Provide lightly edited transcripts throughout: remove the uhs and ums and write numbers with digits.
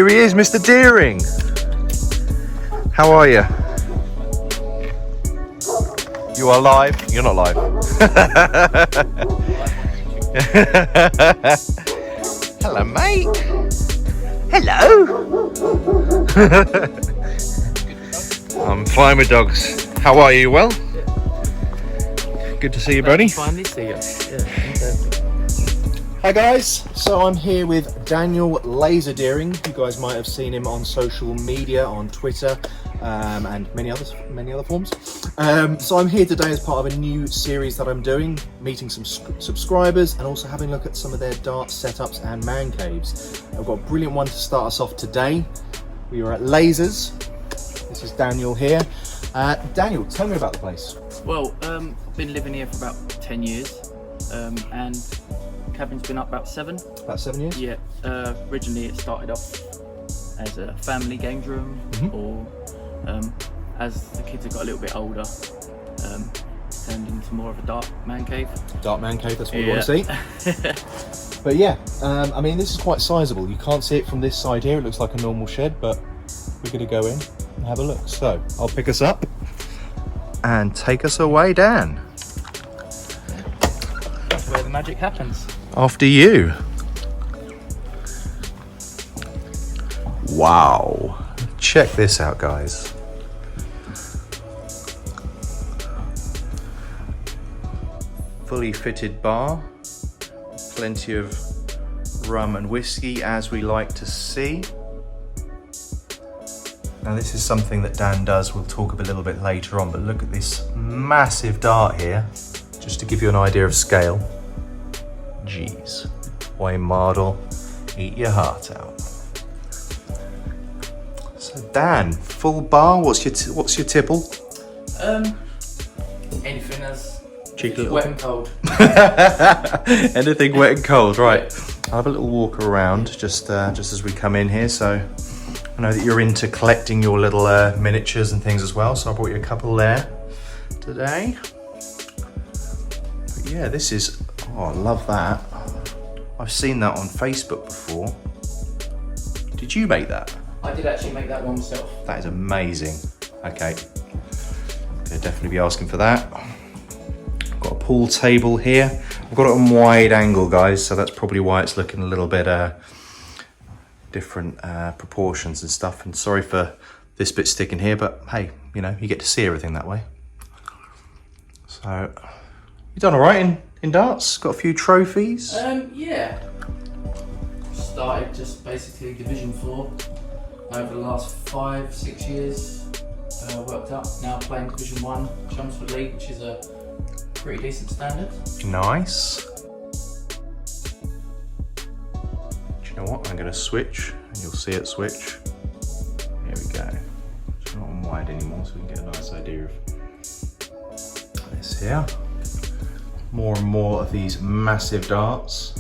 Here he is, Mr. Deering. How are you? You are live? You're not live. Hello, mate. Hello. I'm fine with dogs. How are you? Well? Good to see you, buddy. Finally see you. Yeah, fantastic. Hi guys, so I'm here with Daniel Laser Deering. You guys might have seen him on social media, on Twitter, and many other forms. So I'm here today as part of a new series that I'm doing, meeting some subscribers and also having a look at some of their dart setups and man caves. I've got a brilliant one to start us off today. We are at Lasers. This is Daniel here. Daniel, tell me about the place. Well, I've been living here for about 10 years, and cabin's been up about 7. About 7 years? Yeah. Originally it started off as a family games room, or as the kids have got a little bit older, turned into more of a dart man cave. Dart man cave, that's what we want to see. But yeah, I mean, this is quite sizable. You can't see it from this side here. It looks like a normal shed, but we're going to go in and have a look. So I'll pick us up and take us away, Dan. That's where the magic happens. After you. Wow. Check this out, guys. Fully fitted bar. Plenty of rum and whiskey, as we like to see. Now this is something that Dan does, we'll talk a little bit later on, but look at this massive dart here, just to give you an idea of scale. Jeez, boy model, eat your heart out. So Dan, full bar, what's your tipple? Anything that's Cheeky wet and cold. Anything wet and cold, right. I'll have a little walk around just as we come in here, so I know that you're into collecting your little miniatures and things as well, so I brought you a couple there today. But yeah, this is, oh, I love that. I've seen that on Facebook before. Did you make that? I did actually make that one myself. That is amazing. Okay, gonna definitely be asking for that. I've got a pool table here. I've got it on wide angle, guys, so that's probably why it's looking a little bit different proportions and stuff. And sorry for this bit sticking here, but hey, you know, you get to see everything that way. So, you done all right in darts? Got a few trophies? Yeah. Started just basically Division 4 over the last 5-6 years. Worked up. Now playing Division 1 Chelmsford League, which is a pretty decent standard. Nice. Do you know what? I'm going to switch, and you'll see it switch. Here we go. It's not on wide anymore, so we can get a nice idea of this here. More and more of these massive darts.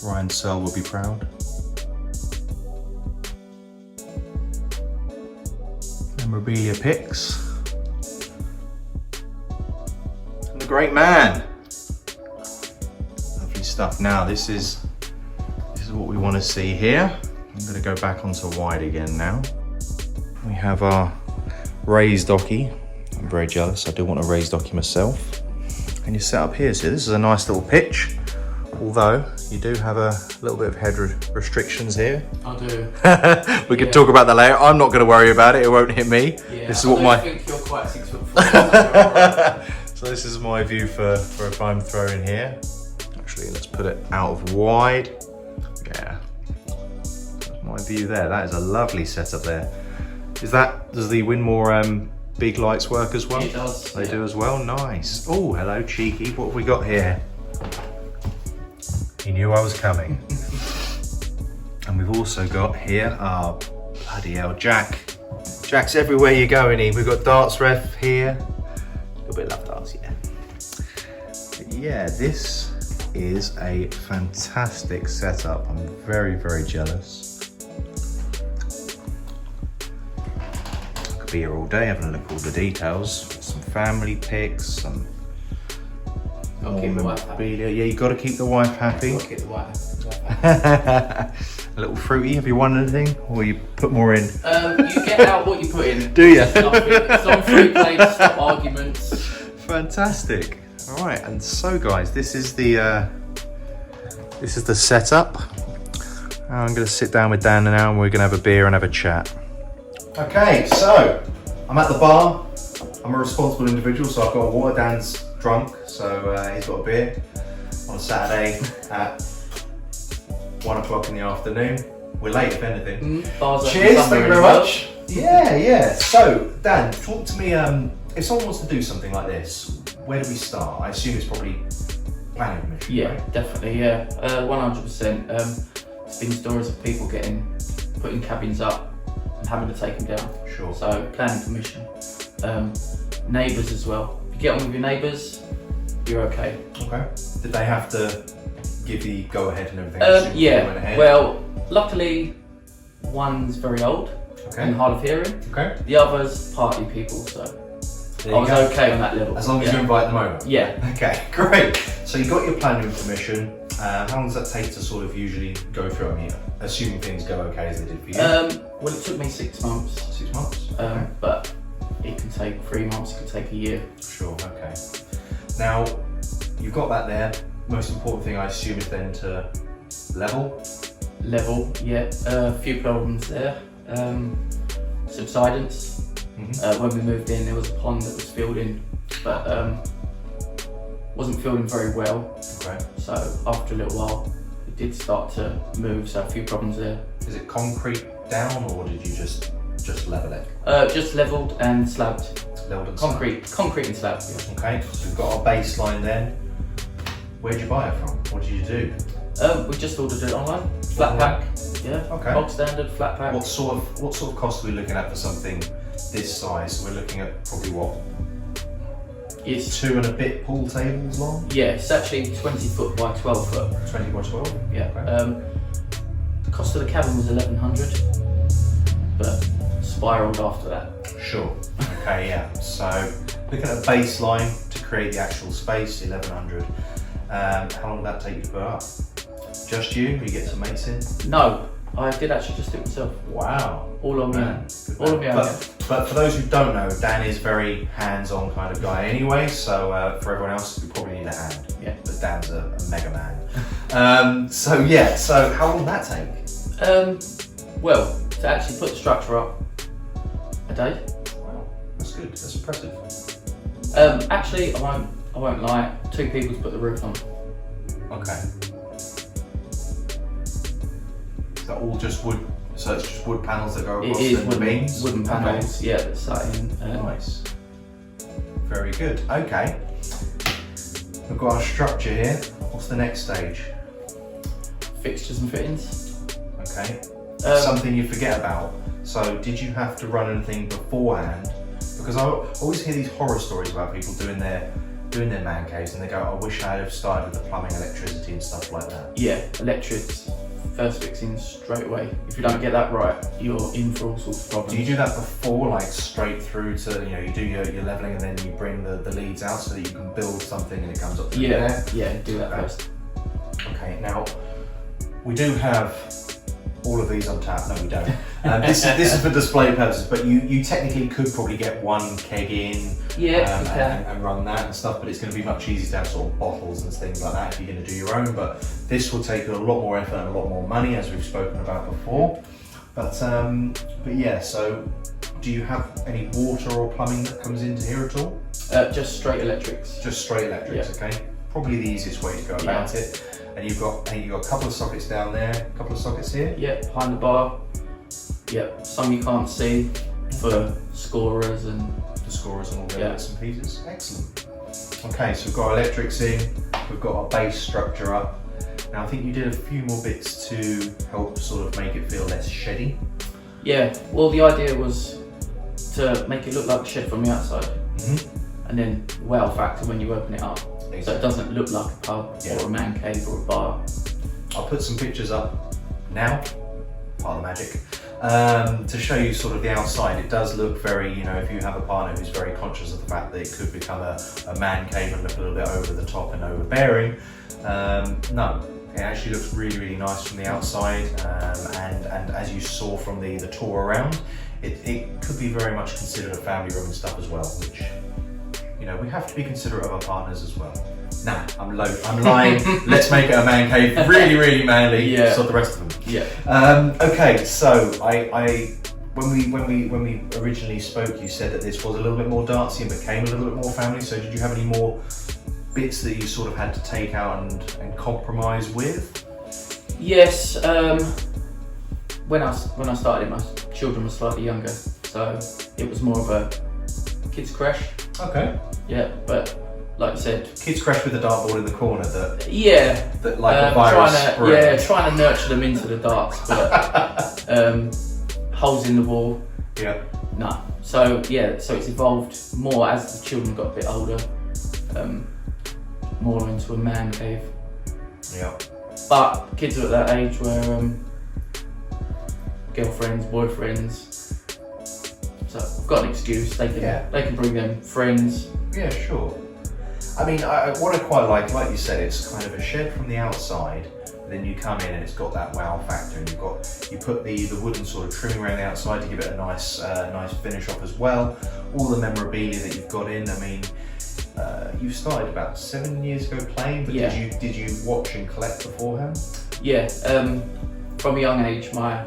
Ryan Searle will be proud. Memorabilia picks. And the great man. Lovely stuff. Now this is what we want to see here. I'm going to go back onto wide again now. We have our raised docky. I'm very jealous. I do want a raised docky myself. And you set up here. So this is a nice little pitch. Although you do have a little bit of head restrictions here. I do. We could talk about that later. I'm not going to worry about it. It won't hit me. Yeah, this is what I think you're quite 6'4". So this is my view for if I'm throwing here. Actually, let's put it out of wide. Yeah, that's my view there. That is a lovely setup there. Does the Winmore big lights work as well? It does. They do as well. Nice. Oh, hello, cheeky. What have we got here? He knew I was coming. And we've also got here, oh, bloody hell, Jack. Jack's everywhere you go, isn't he? We've got darts ref here. A little bit of LoveDarts, yeah. But yeah, this is a fantastic setup. I'm very, very jealous. I could be here all day having a look at all the details. Some family pics, some Gotta keep the wife happy. Yeah, you got to keep the wife happy. Gotta keep the wife happy. A little fruity. Have you won anything, or you put more in? You get out what you put in. Do you? Some free plates, stop arguments. Fantastic. All right, and so guys, this is the setup. I'm going to sit down with Dan now, and we're going to have a beer and have a chat. Okay, so I'm at the bar. I'm a responsible individual, so I've got a water. Dan's drunk, so he's got a beer on a Saturday at 1 o'clock in the afternoon. We're late, if anything. Cheers, thank you very much. Yeah. So, Dan, talk to me. If someone wants to do something like this, where do we start? I assume it's probably planning permission. Yeah, right? definitely. Yeah, 100%. There's been stories of people putting cabins up and having to take them down. Sure. So planning permission. Neighbours as well. If you get on with your neighbours, you're okay. Okay. Did they have to give the go ahead and everything? Yeah. Well, luckily, one's very old and hard of hearing. Okay. The other's party people, so I was okay on that level. As long as you invite them over. Yeah. Okay, great. So you got your planning permission. How long does that take to sort of usually go through? I mean, assuming things go okay as they did for you. Well, it took me 6 months. 6 months. Okay. But it can take 3 months. It can take a year. Sure. Okay. Now you've got that there. Most important thing, I assume, is then to level. Level, yeah. A few problems there. Subsidence. When we moved in, there was a pond that was filled in, but wasn't filled in very well. Okay. So after a little while, it did start to move. So a few problems there. Is it concrete down, or did you just level it? Just levelled and slabbed. Leveled and Concrete and slabbed. Yeah. Okay. So we've got our baseline then. Where'd you buy it from? What did you do? We just ordered it online. Flat pack. Yeah. Okay. Bog standard flat pack. What sort of cost are we looking at for something this size? We're looking at probably what? It's 2 and a bit pool tables long? Yeah, it's actually 20 foot by 12 foot. 20 by 12? Yeah. Okay. The cost of the cabin was 1,100, but spiralled after that. Sure. Okay, yeah. So looking at a baseline to create the actual space, 1,100. How long did that take you to put up? Just you? You get some mates in? No, I did actually just do it myself. Wow. All on me. All on me. But for those who don't know, Dan is very hands-on kind of guy anyway, so for everyone else, we probably need a hand. Yeah. But Dan's a mega man. So how long did that take? Well, to actually put the structure up, a day. Wow, that's good, that's impressive. Actually, I won't lie, 2 people to put the roof on. Okay. Is that all just wood? So it's just wood panels that go across the beams? Wooden panels, yeah, that's sat in. Nice. Very good. Okay. We've got our structure here. What's the next stage? Fixtures and fittings. Okay. Something you forget about. So did you have to run anything beforehand? Because I always hear these horror stories about people doing their man caves and they go, I wish I had started with the plumbing, electricity and stuff like that. Yeah, electrics. First fixing straight away. If you don't get that right, you're in for all sorts of problems. Do you do that before, like straight through to, you do your levelling and then you bring the leads out so that you can build something and it comes up to there? Yeah, do that first. Okay, now we do have all of these on tap. No, we don't. This is for display purposes, but you technically could probably get one keg in and run that and stuff, but it's going to be much easier to have sort of bottles and things like that if you're going to do your own, but this will take a lot more effort and a lot more money, as we've spoken about before. But yeah, so do you have any water or plumbing that comes into here at all? Just straight electrics. Just straight electrics, okay. Probably the easiest way to go about it. And you've got a couple of sockets down there, a couple of sockets here. Yeah, behind the bar. Yeah, some you can't see for scorers and all the bits and pieces. Excellent. Okay, so we've got our electrics in, we've got our base structure up. Now I think you did a few more bits to help sort of make it feel less sheddy. Yeah, well the idea was to make it look like a shed from the outside. And then wow factor when you open it up. Exactly. So it doesn't look like a pub or a man cave or a bar. I'll put some pictures up now, part of the magic, to show you sort of the outside. It does look very, if you have a partner who's very conscious of the fact that it could become a man cave and look a little bit over the top and overbearing, no, It actually looks really, really nice from the outside, and as you saw from the tour around, it could be very much considered a family room and stuff as well, which, you know, we have to be considerate of our partners as well. Nah, I'm lying. Let's make it a man cave. Really, really manly. Yeah. So the rest of them. Yeah. Okay, so when we originally spoke, you said that this was a little bit more dartsy and became a little bit more family. So did you have any more bits that you sort of had to take out and compromise with? Yes. When I started, my children were slightly younger, so it was more of a kids crash. Okay. Yeah, but like you said, Kids crash with the dartboard in the corner that like a virus. trying to nurture them into the darts, but holes in the wall. Yeah. No. So yeah, so it's evolved more as the children got a bit older, more into a man cave. Yeah. But kids are at that age where girlfriends, boyfriends. So I've got an excuse. They can bring them friends. Yeah, sure. I mean, what I quite like you said, it's kind of a shed from the outside, and then you come in and it's got that wow factor, and you put the wooden sort of trimming around the outside to give it a nice finish off as well. All the memorabilia that you've got in. I mean, you started about 7 years ago playing, but did you watch and collect beforehand? Yeah. From a young age, my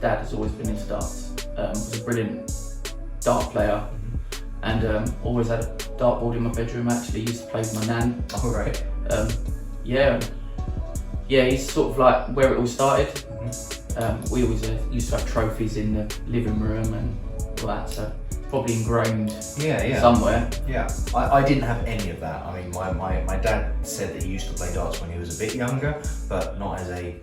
dad has always been into darts. Was a brilliant dart player. And always had a dartboard in my bedroom. Actually used to play with my nan. Oh, right. He's sort of like where it all started. We always used to have trophies in the living room and all that, so probably ingrained somewhere. Yeah, I didn't have any of that. I mean, my dad said that he used to play darts when he was a bit younger, but not as a,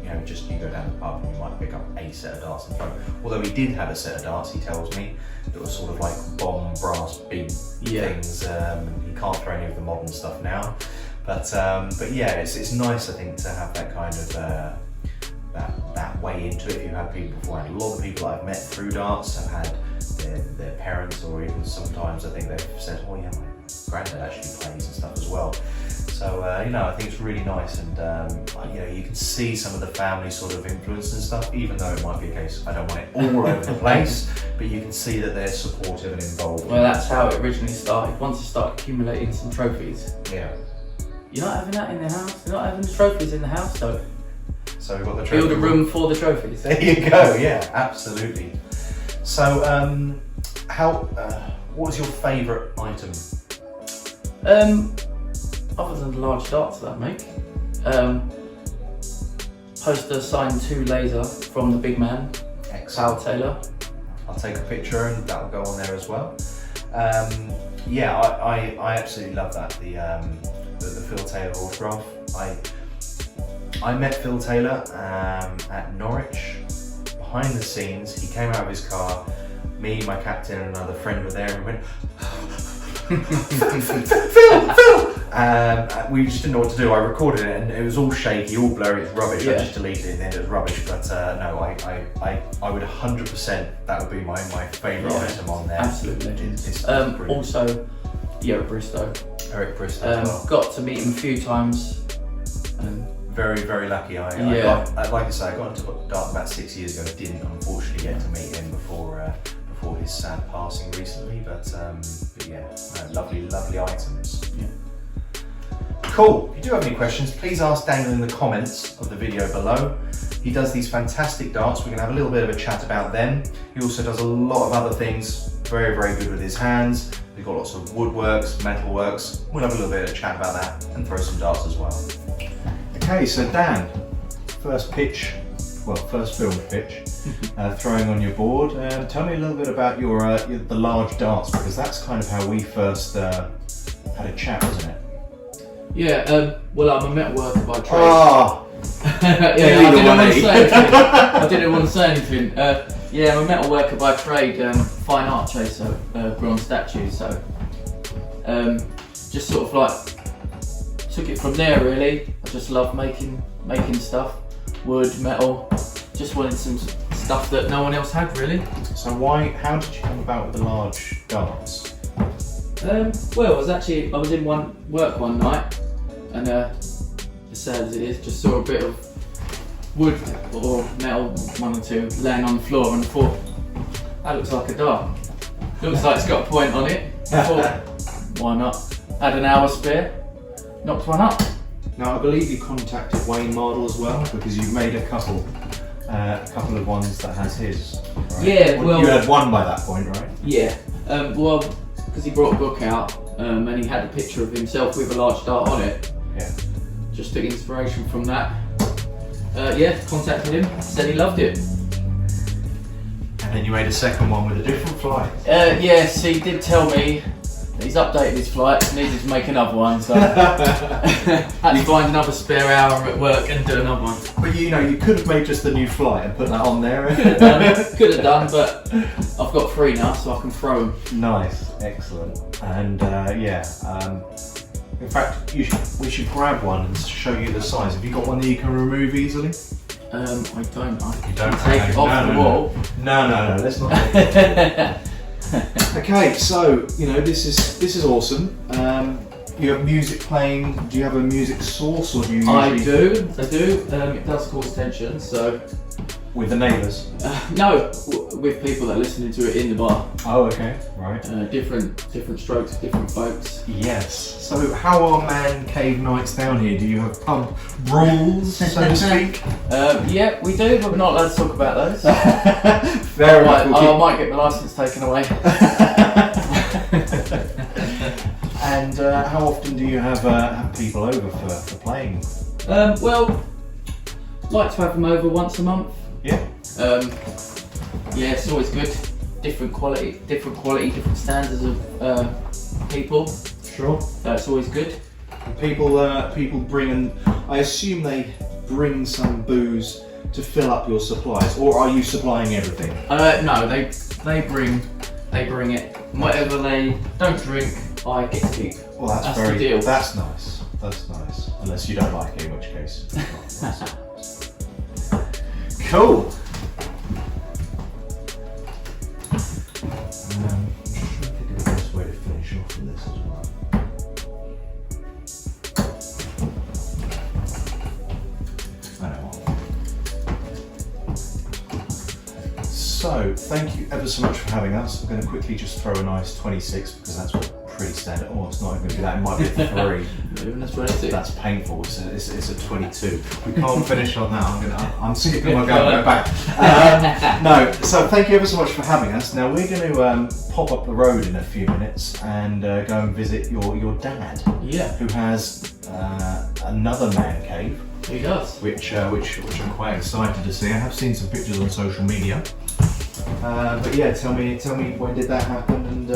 you know, just you go down the pub and you might pick up a set of darts and throw. Although he did have a set of darts, he tells me, that was sort of like bomb brass big things. He can't throw any of the modern stuff now, but yeah, it's nice, I think, to have that kind of that way into it. If you have people beforehand, a lot of the people I've met through darts have had their parents, or even sometimes I think they've said, oh yeah, my granddad actually plays and stuff as well. So you know, I think it's really nice, and you know, you can see some of the family sort of influence and stuff, even though it might be a case I don't want it all over the place, but you can see that they're supportive and involved. Well, that's how it originally started. Once you start accumulating some trophies, you're not having that in the house. You're not having the trophies in the house, though. So we've got the trophy. Build a room for the trophies. There you go. Yeah, absolutely. So, what was your favourite item? Other than the large darts that I make, poster signed 2 laser from the big man, Sal Taylor. I'll take a picture and that will go on there as well. Yeah, I absolutely love that, the Phil Taylor autograph. I met Phil Taylor at Norwich. Behind the scenes, he came out of his car, me, my captain and another friend were there, and we went, Phil! We just didn't know what to do. I recorded it and it was all shaky, all blurry, it's rubbish. I just deleted it and then it was rubbish. But no, I would 100%, that would be my favourite item on there. Absolutely. Also, Eric Bristow. Eric Bristow as well. Got to meet him a few times. Very, very lucky. Like I say, I got into dart about 6 years ago. I didn't unfortunately get to meet him before his sad passing recently, but yeah, no, lovely items. Yeah. Cool. If you do have any questions, please ask Daniel in the comments of the video below. He does these fantastic darts. We're going to have a little bit of a chat about them. He also does a lot of other things. Very, very good with his hands. We've got lots of woodworks, metalworks. We'll have a little bit of a chat about that and throw some darts as well. Okay, so Dan, first filmed pitch, throwing on your board. Tell me a little bit about the large darts, because that's kind of how we first had a chat, wasn't it? Yeah, well, I'm a metalworker by trade. Oh! I didn't want to say anything. Yeah, I'm a metalworker by trade, fine art chaser, bronze statues, so just sort of like took it from there really. I just love making stuff, wood, metal, just wanted some stuff that no one else had really. So how did you come about with the large darts? Well, I was in work one night and the sad as it is, just saw a bit of wood or metal, one or two, laying on the floor and thought, that looks like a dart. Looks like it's got a point on it. I thought, why not? Had an hour spare, knocked one up. Now I believe you contacted Wayne Mardle as well, because you've made a couple of ones that has his. Right? Yeah, well, you had one by that point, right? Yeah, well, because he brought a book out and he had a picture of himself with a large dart on it. Yeah. Just took inspiration from that. Yeah, contacted him, said he loved it. And then you made a second one with a different flight. Yes, he did tell me that he's updated his flight, needed to make another one, so had to find another spare hour at work and do another one. But you know, you could have made just the new flight and put that on there. Could have done, but I've got 3 now, so I can throw them. Nice, excellent. And in fact, we should grab one and show you the size. Have you got one that you can remove easily? I don't. You don't take it off the wall. No, let's not. Okay, so you know this is awesome. You have music playing. Do you have a music source, or do you? I do. It does cause tension, so. With the neighbours? No, with people that are listening to it in the bar. Oh, okay, right. Different strokes, different folks. Yes. So, how are man cave nights down here? Do you have pub brawls, so to speak? Yeah, we do, but we're not allowed to talk about those. Fair enough. I might get my licence taken away. And how often do you have people over for playing? Well, like to have them over once a month. Yeah. Yeah, it's always good. Different quality, different standards of people. Sure. It's always good. People bring, and I assume they bring some booze to fill up your supplies, or are you supplying everything? No, they bring it. Whatever they don't drink, I get to keep. Well, that's the deal. That's nice. That's nice. Unless you don't like it, in which case. Cool. I'm trying to think of the best way to finish off with this as well. I know what. So, thank you ever so much for having us. I'm going to quickly just throw a nice 26 because that's what pretty standard. Oh, it's not even going to be that. It might be a 3. That's 26. That's painful. It's a 22. We can't finish on that. I'm skipping my go back. No. So thank you ever so much for having us. Now we're going to pop up the road in a few minutes and go and visit your dad. Yeah. Who has another man cave. He does. Which I'm quite excited to see. I have seen some pictures on social media. But yeah, tell me when did that happen and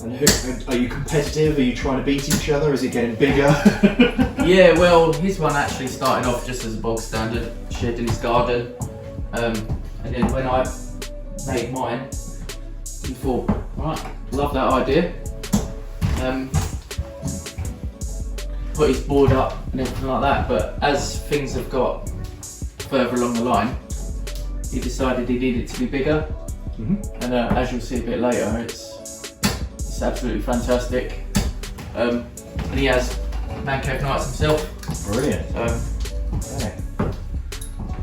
who, are you competitive? Are you trying to beat each other? Is it getting bigger? Yeah, well, his one actually started off just as a bog standard shed in his garden, and then when I made mine, he thought, right, love that idea. Put his board up and everything like that. But as things have got further along the line, he decided he needed it to be bigger. Mm-hmm. And as you'll see a bit later, it's absolutely fantastic. And he has MANCAVE nights himself. Brilliant. So, okay.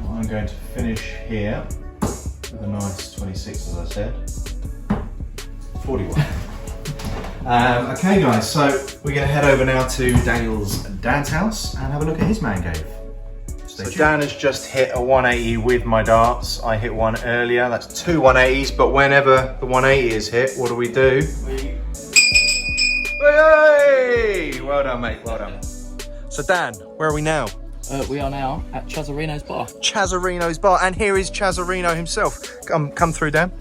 I'm going to finish here with a nice 26, as I said. 41. Okay guys, so we're going to head over now to Daniel's dad's house and have a look at his man cave. So Dan has just hit a 180 with my darts. I hit one earlier. That's 2 180s, but whenever the 180 is hit, what do we do? Hey! Well done, mate. Well done. So Dan, where are we now? we are now at Chazzarino's bar. Chazzarino's bar, and here is Chazzarino himself. Come through, Dan.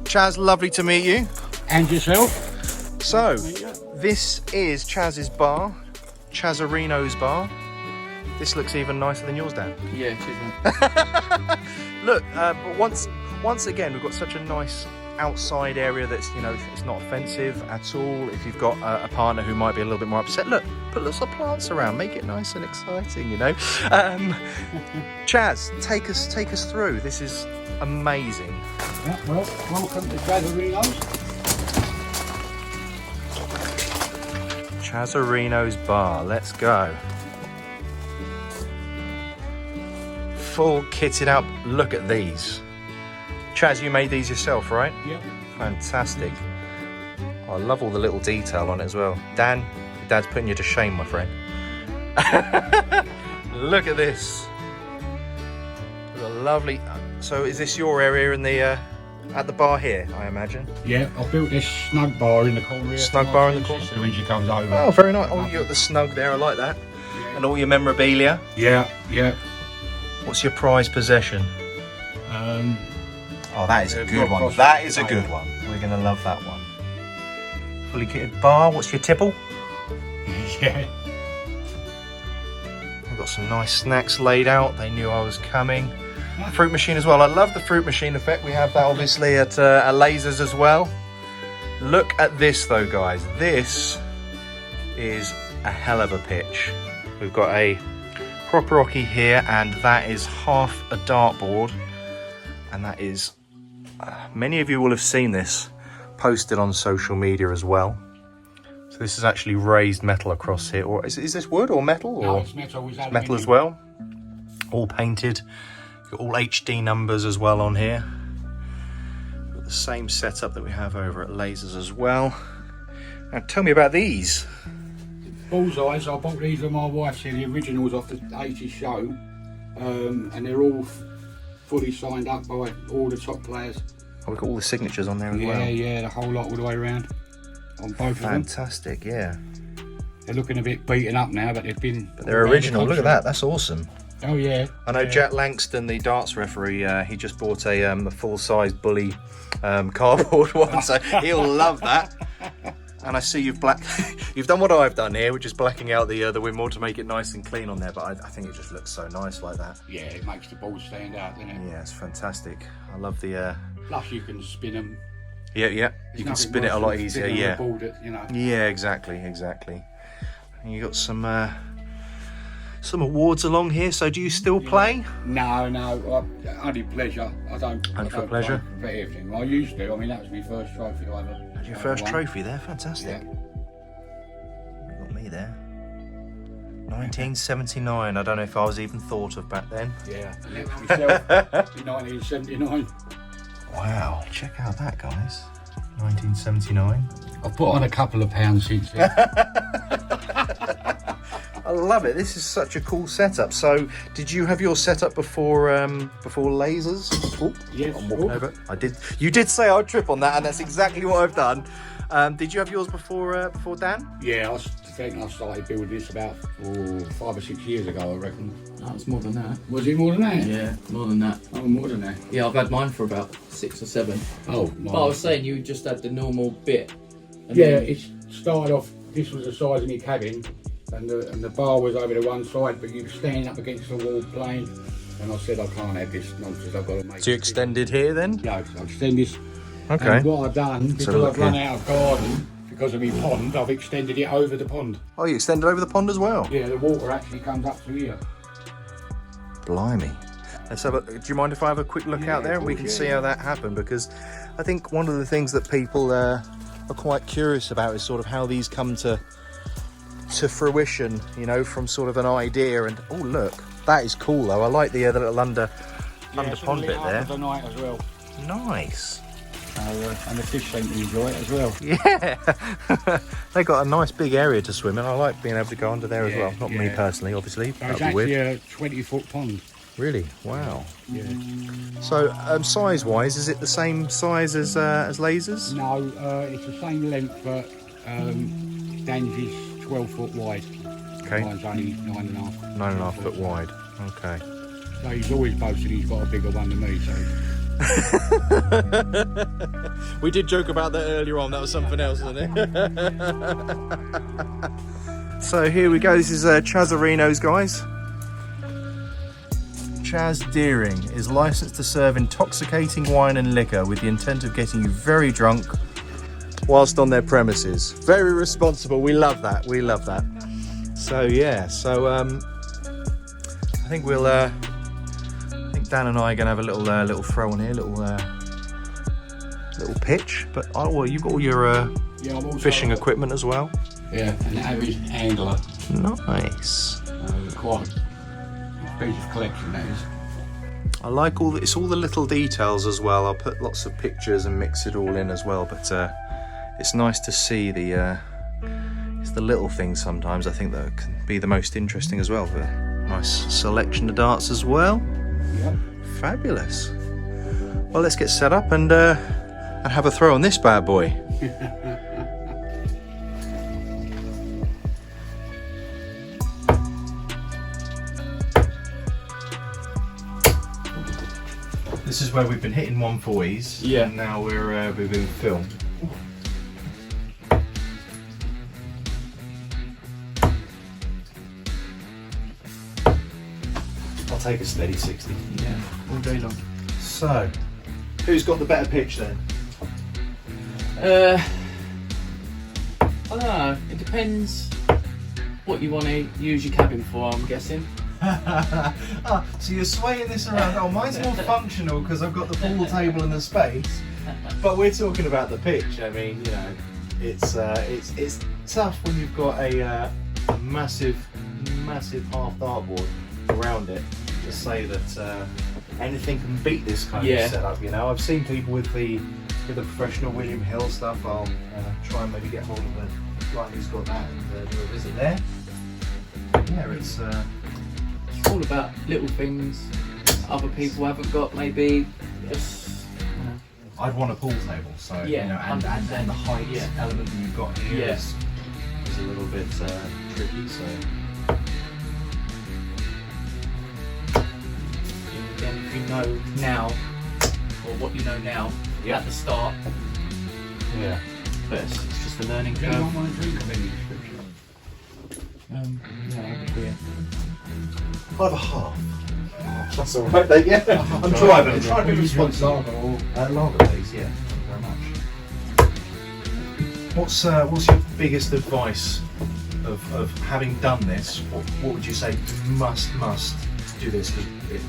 Chaz, lovely to meet you. And yourself? So, this is Chaz's bar, Chazzarino's bar. This looks even nicer than yours, Dan. Yeah, cheers, man. Look, but once again, we've got such a nice outside area that's, you know, it's not offensive at all. If you've got a partner who might be a little bit more upset, look, put lots of plants around, make it nice and exciting, you know. Chaz, take us through. This is amazing. Yeah, well, welcome to CHAZARINOS. Chazzarino's bar. Let's go. Full kitted out. Look at these. Chaz, you made these yourself, right? Yep. Fantastic. I love all the little detail on it as well. Dan, your dad's putting you to shame, my friend. Look at this. A lovely. So is this your area in the at the bar here, I imagine? Yeah, I built this snug bar in the corner here. Snug bar in the corner? So when she comes over. Oh, very nice. Oh, you got the snug there. I like that. Yeah. And all your memorabilia. Yeah, yeah. What's your prized possession? Oh, that is a good one. That is a good one. We're gonna love that one. Fully kitted bar. What's your tipple? Yeah. We've got some nice snacks laid out. They knew I was coming. Fruit machine as well. I love the fruit machine effect. We have that obviously at Lasers as well. Look at this though, guys. This is a hell of a pitch. We've got a proper rocky here, and that is half a dartboard, and that is many of you will have seen this posted on social media as well. So this is actually raised metal across here, or is this wood or metal? No, or it's metal. it's metal as well. All painted. Got all HD numbers as well on here. Got the same setup that we have over at Lasers as well. Now tell me about these. Bullseyes. I bought these with my wife here, the originals off the 80s show, and they're all fully signed up by all the top players. Oh, we've got all the signatures on there as well. Yeah, yeah, the whole lot all the way around on both of them. Fantastic, yeah. They're looking a bit beaten up now, but they've been. But they're original. Look at that. That's awesome. Oh yeah. I know Jack Langston, the darts referee. He just bought a full-size bully cardboard one, so he'll love that. And I see you've done what I've done here, which is blacking out the windmill to make it nice and clean on there. But I think it just looks so nice like that. Yeah, it makes the ball stand out, doesn't it? Yeah, it's fantastic. I love the. Plus, you can spin them. Yeah, yeah. You can spin it a lot easier. Yeah. Ball that, you know. Yeah, exactly. And you got some awards along here. So do you still play? No, only pleasure. I don't. And I for don't pleasure? play for everything. I used to. I mean, that was my first trophy I ever. Your first trophy there, fantastic. Yeah. You got me there. 1979. I don't know if I was even thought of back then. Yeah, myself in 1979. Wow, check out that, guys. 1979. I've put on a couple of pounds since then. I love it. This is such a cool setup. So, did you have your setup before Lasers? Oh, Yes. I'm walking over. I did. You did say I would trip on that, and that's exactly what I've done. Did you have yours before Dan? Yeah, I think I started building this about 5 or 6 years ago, I reckon. No, it's more than that. Was it more than that? Yeah, more than that. Oh, more than that. Yeah, I've had mine for about 6 or 7. Oh, But I was saying you just had the normal bit. And yeah, then- it started off, this was the size of my cabin, and the bar was over to one side, but you were standing up against the wall playing, and I said I can't have this nonsense, I've got to make So you it extended here then? bigger. No, I've extended this. Okay. And what I've done, because look I've run here. out of garden, because of my pond, I've extended it over the pond. Oh, you extended over the pond as well? Yeah, the water actually comes up to here. Blimey. Let's have do you mind if I have a quick look Yeah, out there of and we course, can yeah. see how that happened? Because I think one of the things that people are quite curious about is sort of how these come to fruition, you know, from sort of an idea. And oh, look, that is cool though. I like the little under pond bit there. The night as well. Nice. And the fish seem to enjoy it as well. Yeah. They got a nice big area to swim in. I like being able to go under there as Yeah, well. Not me yeah. personally, obviously. So That'd it's be actually weird. a 20-foot pond. Really? Wow. Yeah. So size-wise, is it the same size as Lasers? No, it's the same length, but Dan's is 12 foot wide. Okay. Mine's only 9.5. 9.5 foot wide. Okay. So he's always boasted he's got a bigger one than me. So We did joke about that earlier on. That was something else, wasn't it? So here we go. This is Chazzarinos, guys. Chaz Deering is licensed to serve intoxicating wine and liquor with the intent of getting you very drunk whilst on their premises. Very responsible. We love that. We love that. So yeah. So I think we'll. I think Dan and I are going to have a little throw on here, little pitch. But well, you've got all your yeah, I'm also, fishing equipment as well. Yeah, an average angler. Nice. Quite expensive collection, that is. I like it's all the little details as well. I'll put lots of pictures and mix it all in as well, but it's nice to see it's the little things sometimes I think that can be the most interesting as well. Nice selection of darts as well. Yep. Fabulous. Well, let's get set up and have a throw on this bad boy. This is where we've been hitting 140s. Yeah. And now we've been filmed. I'll take a steady 60. Yeah, all day long. So, who's got the better pitch then? I don't know. It depends what you want to use your cabin for, I'm guessing. So you're swaying this around. Oh, mine's more functional because I've got the pool table and the space. But we're talking about the pitch. I mean, you know, it's tough when you've got a massive half dartboard around it to say that anything can beat this kind of setup. You know, I've seen people with the professional William Hill stuff. I'll try and maybe get hold of the guy who's got that and do a visit there. Yeah, it's all about little things other people haven't got, maybe. Just, I'd want a pool table, so yeah, you know, and the height element that you've got here is a little bit tricky. So again, if you know now, or what you know now at the start, but it's just a learning You curve. don't want to drink of any description. Yeah. I'll have a half. That's all right. Yeah, I'm driving. I'm trying to be responsible. Lager, please. Yeah, thank you very much. What's your biggest advice of having done this? What would you say? You must do this because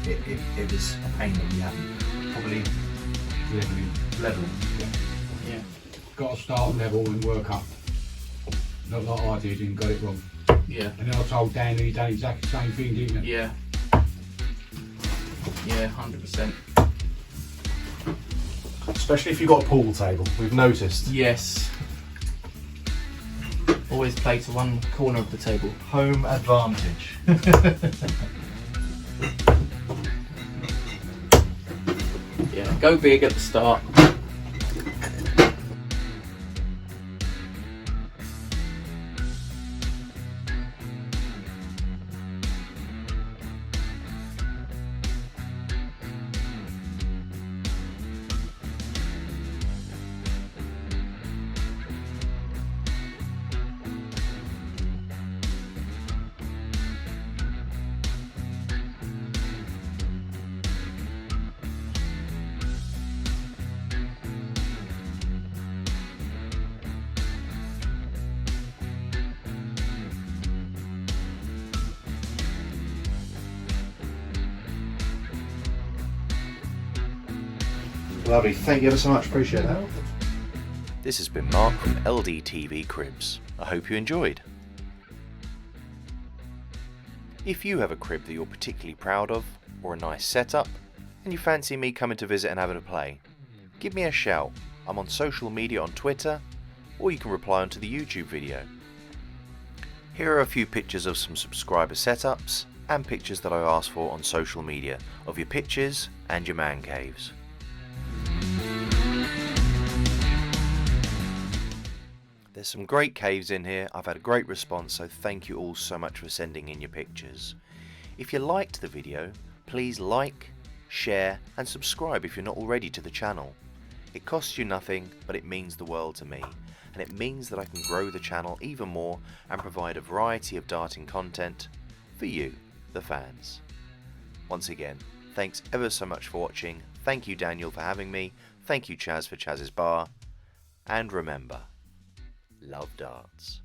it was a pain that we haven't. Probably leveling. Yeah. Got to start level and work up. Not like I did and got it wrong. Yeah. And then I told Dan he done exactly the same thing, didn't he? Yeah. Yeah, 100%. Especially if you've got a pool table. We've noticed. Yes. Always play to one corner of the table. Home advantage. Yeah, go big at the start. Lovely. Thank you ever so much. Appreciate that. This has been Mark from LDTV Cribs. I hope you enjoyed. If you have a crib that you're particularly proud of, or a nice setup, and you fancy me coming to visit and having a play, give me a shout. I'm on social media on Twitter, or you can reply onto the YouTube video. Here are a few pictures of some subscriber setups, and pictures that I asked for on social media, of your pitches and your man caves. There's some great caves in here. I've had a great response, so thank you all so much for sending in your pictures. If you liked the video, please like, share and subscribe if you're not already to the channel. It costs you nothing, but it means the world to me, and it means that I can grow the channel even more and provide a variety of darting content for you, the fans. Once again, thanks ever so much for watching. Thank you Daniel for having me. Thank you Chaz for Chaz's Bar. And remember, love darts.